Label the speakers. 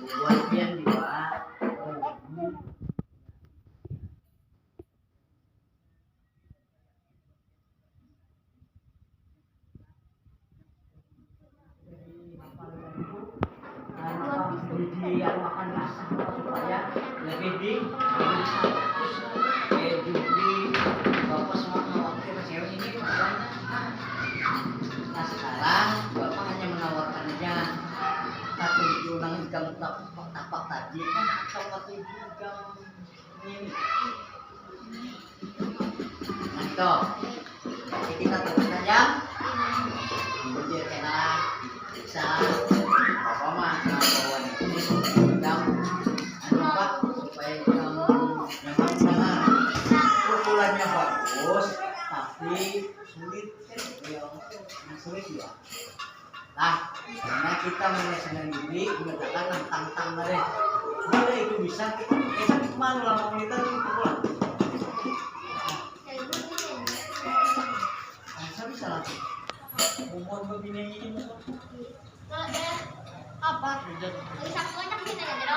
Speaker 1: buat pian juga. Di makan rasa supaya lebih di bapak semua khawatir cewek ini makanya. Nah sekarang bapak hanya menawarkannya satu ulang jam tapak tadi kan atau satu jam ini. Nah itu jadi kita tutup saja. Kemudian channel bisa apa mah bawa ini jam empat supaya jam memang sangat pukulannya bagus tapi sulit sulit ya. Nah karena kita menyelesaikan diri mengatakan tantang dari mana itu bisa kita kemana lama kita itu pukulan. Saya bisa lagi umur begini ini apa? Bisa banyak bisa ya,